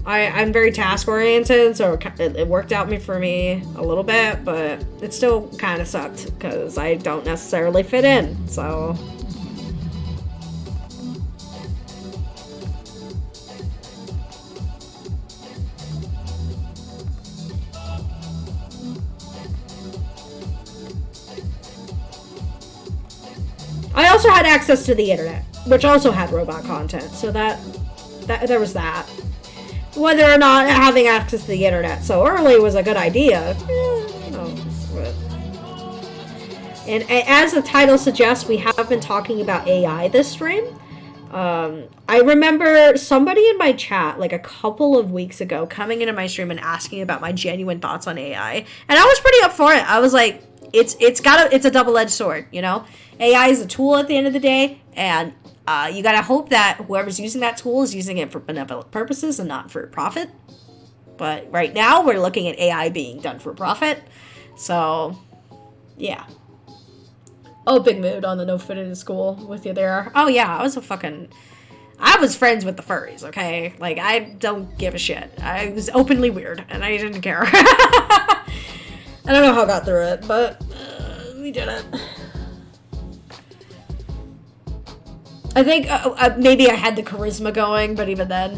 I'm very task oriented, so it worked out for me a little bit, but it still kind of sucked because I don't necessarily fit in. So. I also had access to the internet, which also had robot content, so that there was that. Whether or not having access to the internet so early was a good idea, and as the title suggests, we have been talking about AI this stream. I remember somebody in my chat like a couple of weeks ago coming into my stream and asking about my genuine thoughts on AI, and I was pretty up for it. I was like, it's a double-edged sword, you know. AI is a tool at the end of the day, and you gotta hope that whoever's using that tool is using it for benevolent purposes and not for profit. But right now, we're looking at AI being done for profit. So, yeah. Oh, big mood on the no fit in school with you there. Oh, yeah, I was friends with the furries, okay? Like, I don't give a shit. I was openly weird, and I didn't care. I don't know how I got through it, but we did it. I think maybe I had the charisma going, but even then,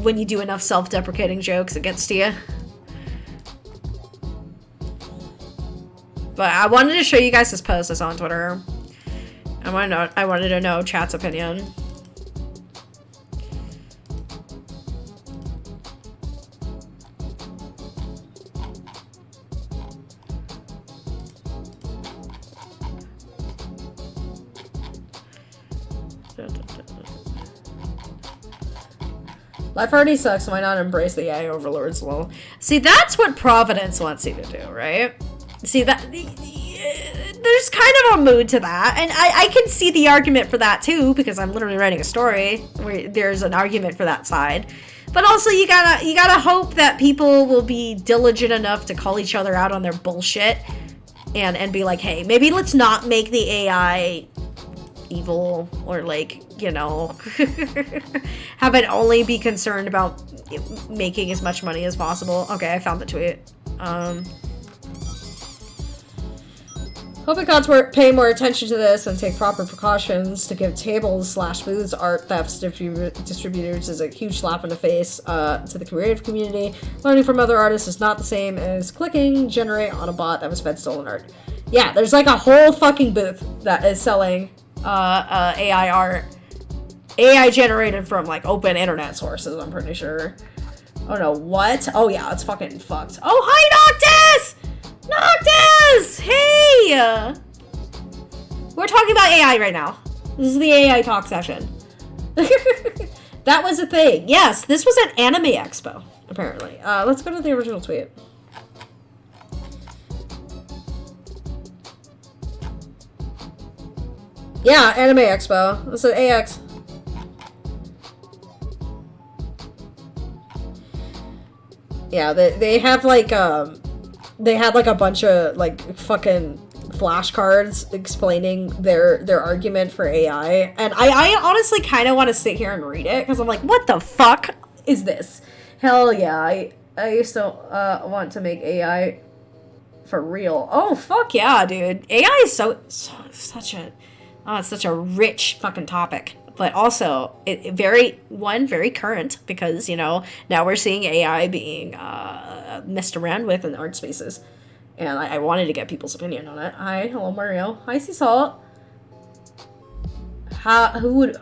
when you do enough self-deprecating jokes, it gets to you. But I wanted to show you guys this post I saw on Twitter. I wanted to know chat's opinion. Life already sucks, why not embrace the AI overlords? Well, see, that's what Providence wants you to do, right? See, that there's kind of a mood to that, and I can see the argument for that too, because I'm literally writing a story where there's an argument for that side. But also, you gotta hope that people will be diligent enough to call each other out on their bullshit, and be like, hey, maybe let's not make the AI evil, or like, you know, have it only be concerned about making as much money as possible. Okay, I found the tweet. Hope gods pay more attention to this and take proper precautions to give tables/booths art thefts distributors is a huge slap in the face to the creative community. Learning from other artists is not the same as clicking generate on a bot that was fed stolen art. Yeah, there's like a whole fucking booth that is selling AI art. AI generated from like open internet sources, I'm pretty sure. Oh no, what? Oh yeah, it's fucking fucked. Oh, hi Noctis! Noctis! Hey! We're talking about AI right now. This is the AI talk session. That was a thing. Yes, this was at Anime Expo, apparently. Let's go to the original tweet. Yeah, Anime Expo. This is AX. Yeah, they have like they had like a bunch of like fucking flashcards explaining their argument for AI, and I honestly kind of want to sit here and read it because I'm like, what the fuck is this? Hell yeah, I used to want to make AI for real. Oh fuck yeah, dude. AI is such a rich fucking topic. But also, it very current, because, you know, now we're seeing AI being messed around with in art spaces. And I wanted to get people's opinion on it. Hi, hello Mario. Hi, Sea Salt. Who would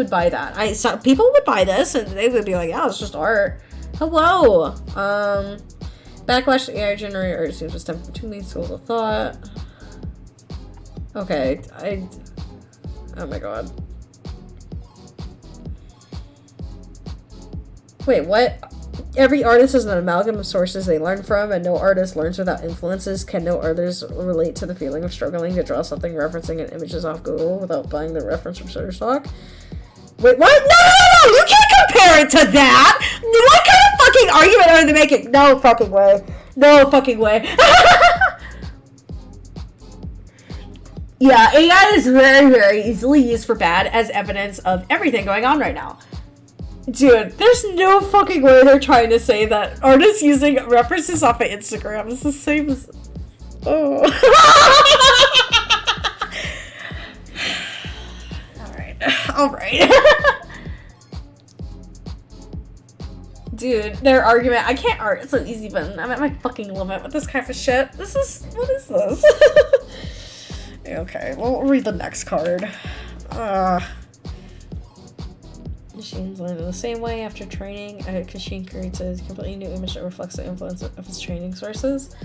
buy that? People would buy this, and they would be like, yeah, it's just art. Hello. Backlash to AI generated art seems to stem from too many schools of thought. Okay, oh my god. Wait, what? Every artist is an amalgam of sources they learn from, and no artist learns without influences. Can no artist relate to the feeling of struggling to draw something referencing an images off Google without buying the reference from Shutterstock? Wait, what? No! You can't compare it to that! What kind of fucking argument are they making? No fucking way. No fucking way. Yeah, AI is very, very easily used for bad as evidence of everything going on right now. Dude, there's no fucking way they're trying to say that artists using references off of Instagram is the same as... Oh. Alright. Dude, their argument... I can't art so easy, but I'm at my fucking limit with this kind of shit. What is this? Okay, we'll read the next card. Machines learn in the same way after training. A machine creates a completely new image that reflects the influence of its training sources.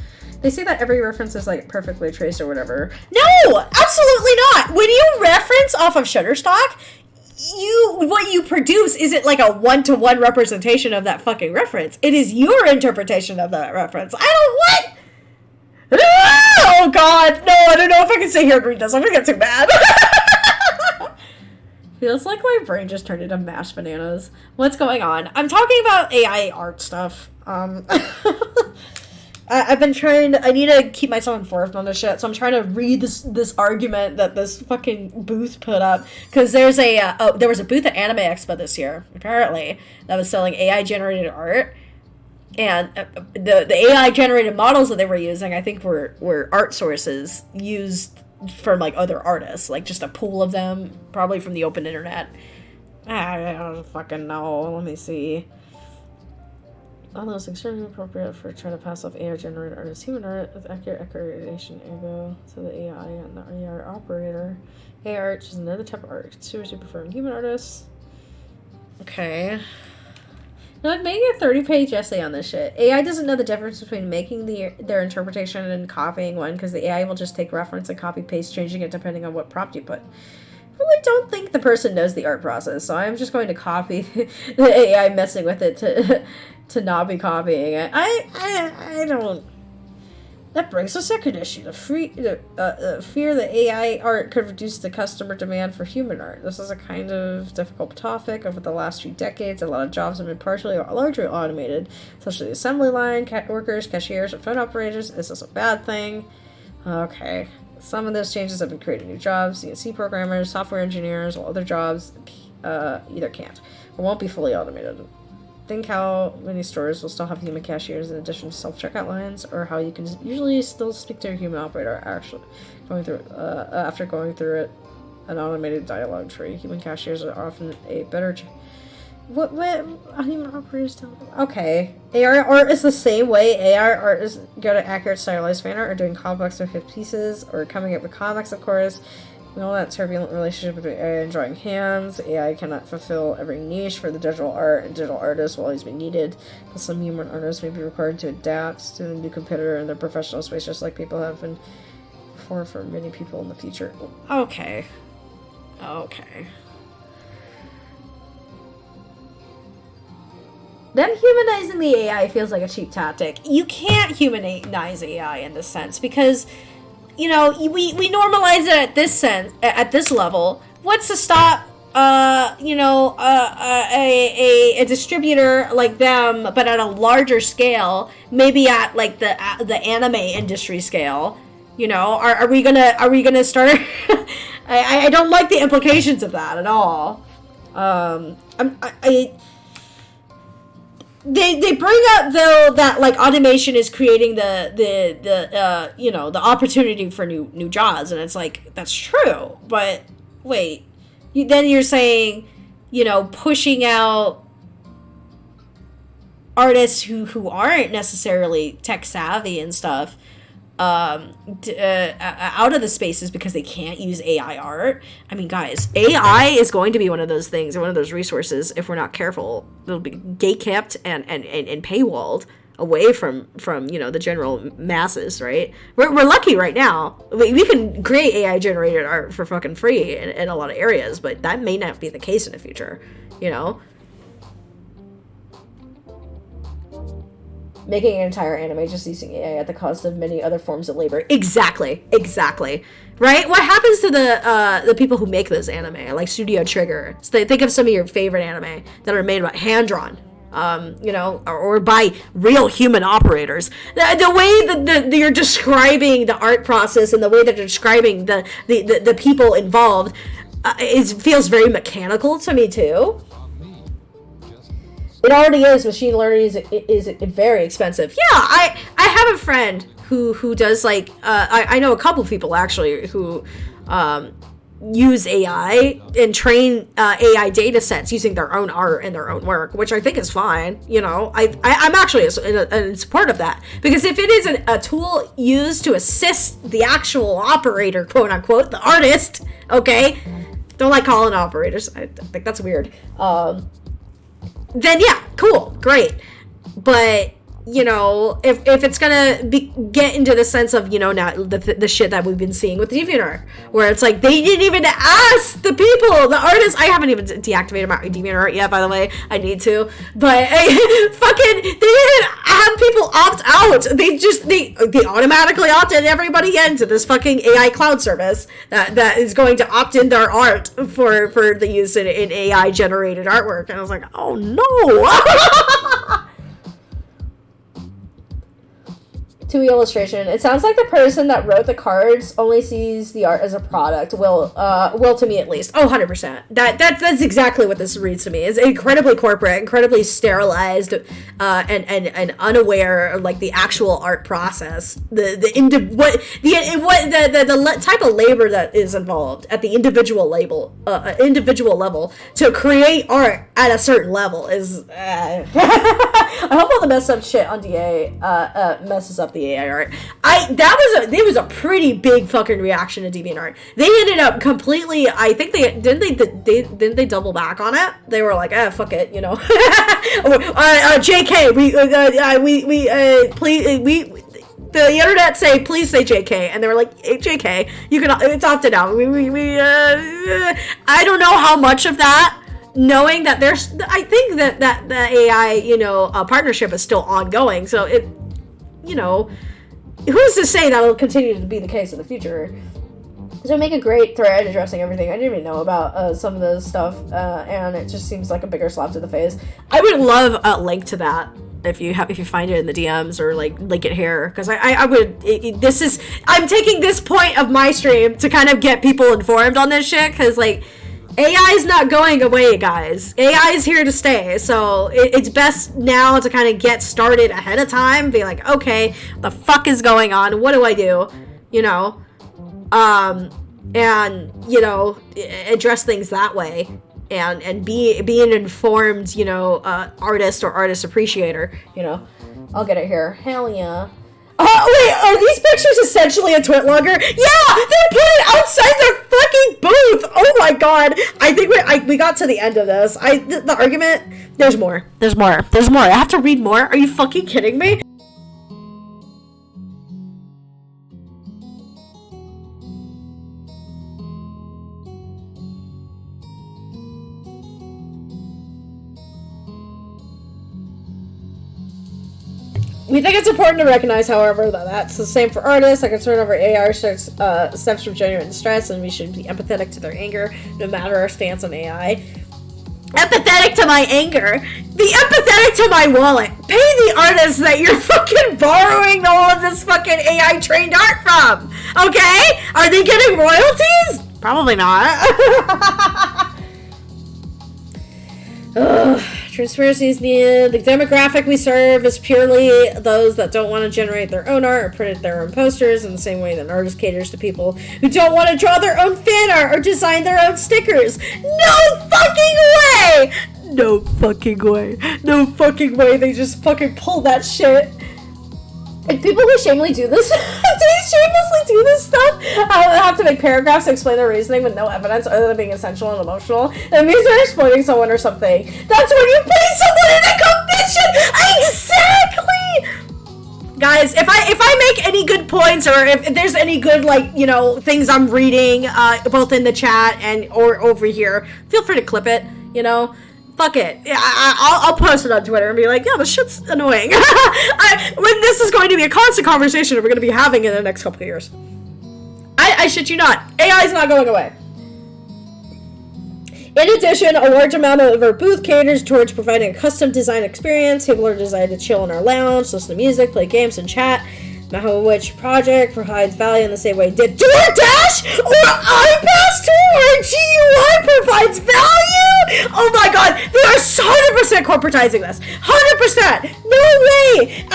They say that every reference is like perfectly traced or whatever. No, absolutely not. When you reference off of Shutterstock, what you produce isn't like a one-to-one representation of that fucking reference. It is your interpretation of that reference. What? Oh god, no, I don't know if I can stay here and read this. I'm gonna get too mad. Feels like my brain just turned into mashed bananas. What's going on? I'm talking about AI art stuff. I've been trying. I need to keep myself informed on this shit, so I'm trying to read this argument that this fucking booth put up. Because there was a booth at Anime Expo this year, apparently, that was selling AI generated art, and the AI generated models that they were using, I think, were art sources used from like other artists, like just a pool of them, probably from the open internet. I don't fucking know. Let me see. Although it's extremely appropriate for trying to pass off AI generated art as human art with accurate accreditation ergo to the AI and the AI operator. AI art is another type of art. Consumers who prefer human artists. Okay. Now I'm making a 30-page essay on this shit. AI doesn't know the difference between making their interpretation and copying one, because the AI will just take reference and copy paste, changing it depending on what prompt you put. I really don't think the person knows the art process, so I'm just going to copy the AI messing with it to not be copying it. I don't... That brings us to a second issue. The fear that AI art could reduce the customer demand for human art. This is a kind of difficult topic. Over the last few decades, a lot of jobs have been partially or largely automated, such as the assembly line, workers, cashiers, and phone operators. Is this a bad thing? Okay. Some of those changes have been creating new jobs, CNC programmers, software engineers, while other jobs either can't or won't be fully automated. Think how many stores will still have human cashiers in addition to self-checkout lines, or how you can usually still speak to a human operator after going through it, an automated dialogue tree. Human cashiers are often a better... What human operators tell? Okay. AI art is the same way. AI art is good at accurate stylized fan art, or doing complex intricate pieces, or coming up with comics, of course. We know that turbulent relationship between AI and drawing hands. AI cannot fulfill every niche for the digital art, and digital artists will always be needed. But some human artists may be required to adapt to the new competitor in their professional space, just like people have been before for many people in the future. Okay. Them humanizing the AI feels like a cheap tactic. You can't humanize AI in this sense, because... You know, we normalize it at this level. What's to stop, a distributor like them, but at a larger scale, maybe at like the anime industry scale? You know, are we gonna start? I don't like the implications of that at all. They bring up, though, that like automation is creating the opportunity for new jobs, and it's like, that's true, but wait, then you're saying, pushing out artists who aren't necessarily tech savvy and stuff out of the spaces because they can't use AI art. I mean, guys, AI is going to be one of those things, or one of those resources, if we're not careful. It'll be gatekept and paywalled away from the general masses, right? We're lucky right now. We can create AI generated art for fucking free in a lot of areas, but that may not be the case in the future, Making an entire anime just using AI at the cost of many other forms of labor. Exactly. Right? What happens to the people who make those anime, like Studio Trigger? So think of some of your favorite anime that are made by hand-drawn, or by real human operators. The way that you're describing the art process and the way that you're describing the people involved feels very mechanical to me, too. It already is. Machine learning is very expensive. Yeah, I have a friend who does like I know a couple of people actually who use AI and train AI data sets using their own art and their own work, which I think is fine. You know, I'm actually in support of that, because if it is a tool used to assist the actual operator, quote unquote, the artist, okay, don't like calling operators. I think that's weird. Then yeah, cool, great. But you know, if it's gonna get into the sense of, you know, now the shit that we've been seeing with DeviantArt, where it's like they didn't even ask the people, the artists. I haven't even deactivated my DeviantArt yet, by the way. I need to, but fucking they didn't have people opt out. They automatically opted everybody into this fucking AI cloud service that is going to opt in their art for the use in AI generated artwork, and I was like, oh no. To illustration, it sounds like the person that wrote the cards only sees the art as a product. Will to me at least. Oh, 100%. That's exactly what this reads to me. It's incredibly corporate, incredibly sterilized, and unaware of like the actual art process, the type of labor that is involved at the individual level to create art at a certain level is. I hope all the messed up shit on DA messes up the AI art. There was a pretty big fucking reaction to DeviantArt. They ended up completely. I think didn't they double back on it? They were like, fuck it, you know. JK, the internet say please say JK, and they were like, hey, JK, you can, it's opted out. I don't know how much of that. Knowing that I think that the AI, you know, partnership is still ongoing. So it, you know, who's to say that'll continue to be the case in the future? So make a great thread addressing everything. I didn't even know about some of this stuff, and it just seems like a bigger slap to the face. I would love a link to that if you find it in the DMs, or like link it here, because I would. I'm taking this point of my stream to kind of get people informed on this shit, because like. AI is not going away, guys. AI is here to stay, so it's best now to kind of get started ahead of time, be like, okay, what the fuck is going on? What do I do? You know? And, you know, address things that way, and be an informed, you know, artist or artist appreciator, you know? I'll get it here. Hell yeah. Wait, are these pictures essentially a TwitLogger? Yeah, they're put it outside their fucking booth. Oh my god. I think we got to the end of this. The argument, there's more. I have to read more. Are you fucking kidding me? We think it's important to recognize, however, that that's the same for artists. A concern over AI stems from genuine distress, and we should be empathetic to their anger, no matter our stance on AI. Empathetic to my anger? Be empathetic to my wallet. Pay the artists that you're fucking borrowing all of this fucking AI-trained art from, okay? Are they getting royalties? Probably not. Ugh. Transparency is needed. The demographic we serve is purely those that don't want to generate their own art or print their own posters, in the same way that an artist caters to people who don't want to draw their own fan art or design their own stickers. No fucking way! No fucking way. No fucking way they just fucking pull that shit. And people who shamelessly do this, stuff, have to make paragraphs to explain their reasoning with no evidence other than being essential and emotional. That means they're exploiting someone or something. That's when you pay someone in a commission! Exactly! Guys, if I make any good points, or if there's any good, like, you know, things I'm reading, both in the chat and or over here, feel free to clip it, you know? Fuck it. I'll post it on Twitter and be like, yeah, this shit's annoying. When this is going to be a constant conversation we're going to be having in the next couple of years. I shit you not. AI is not going away. In addition, a large amount of our booth caters towards providing a custom design experience. People are designed to chill in our lounge, listen to music, play games, and chat. Maho Witch Project provides value in the same way did DoorDash or iPass or GUI provides value? Oh my god, they are 100% corporatizing this. 100%! No way!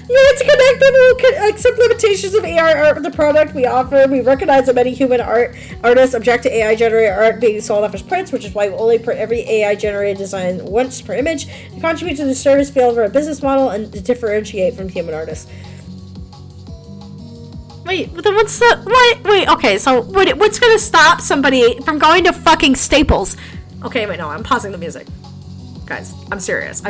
You need to connect them. We'll accept limitations of AI art with the product we offer. We recognize that many human artists object to AI-generated art being sold off as prints, which is why we only print every AI-generated design once per image to contribute to the service field of our business model and to differentiate from human artists. Wait, then what's the... Wait, okay, so what's gonna stop somebody from going to fucking Staples? Okay, wait, no, I'm pausing the music. Guys, I'm serious.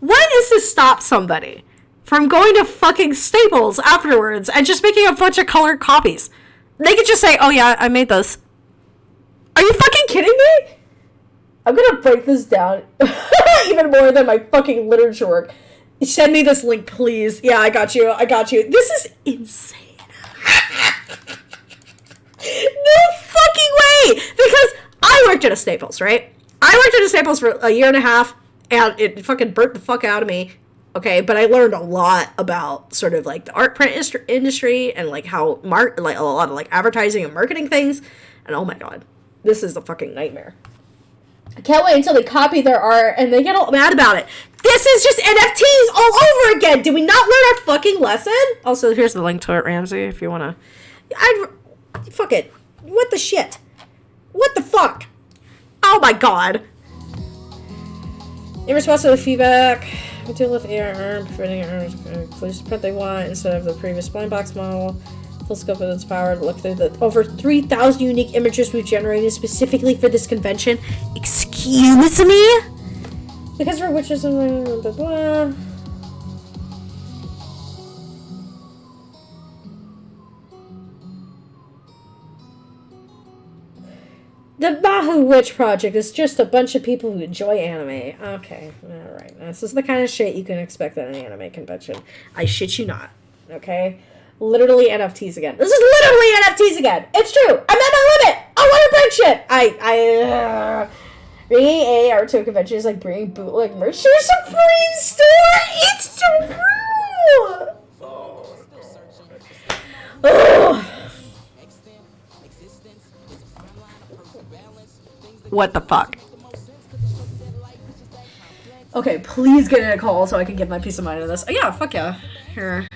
What is to stop somebody from going to fucking Staples afterwards and just making a bunch of colored copies? They could just say, oh yeah, I made those. Are you fucking kidding me? I'm gonna break this down even more than my fucking literature work. Send me this link, please. Yeah, I got you. This is insane. No fucking way! Because I worked at a Staples, right? I worked at a Staples for a year and a half. And it fucking burnt the fuck out of me. Okay, but I learned a lot about sort of like the art print industry and like how like a lot of like advertising and marketing things. And oh my god, this is a fucking nightmare. I can't wait until they copy their art and they get all mad about it. This is just NFTs all over again. Did we not learn our fucking lesson? Also, here's the link to it, Ramsey, if you wanna. Fuck it. What the shit? What the fuck? Oh my god. In response to the feedback, we deal with AR printing please print they want instead of the previous blind box model. Full scope of its power to look through the over 3,000 unique images we've generated specifically for this convention. Excuse me? Because we're witches and blah blah blah. The Maho Witch Project is just a bunch of people who enjoy anime. Okay, alright. This is the kind of shit you can expect at an anime convention. I shit you not. Okay? Literally NFTs again. This is literally NFTs again. It's true. I'm at my limit. I want to break shit. Bringing AR to a convention is like bringing bootleg merch to a Supreme store. It's true. Ugh. What the fuck? Okay, please get in a call so I can get my peace of mind on this. Oh, yeah, fuck yeah. Here.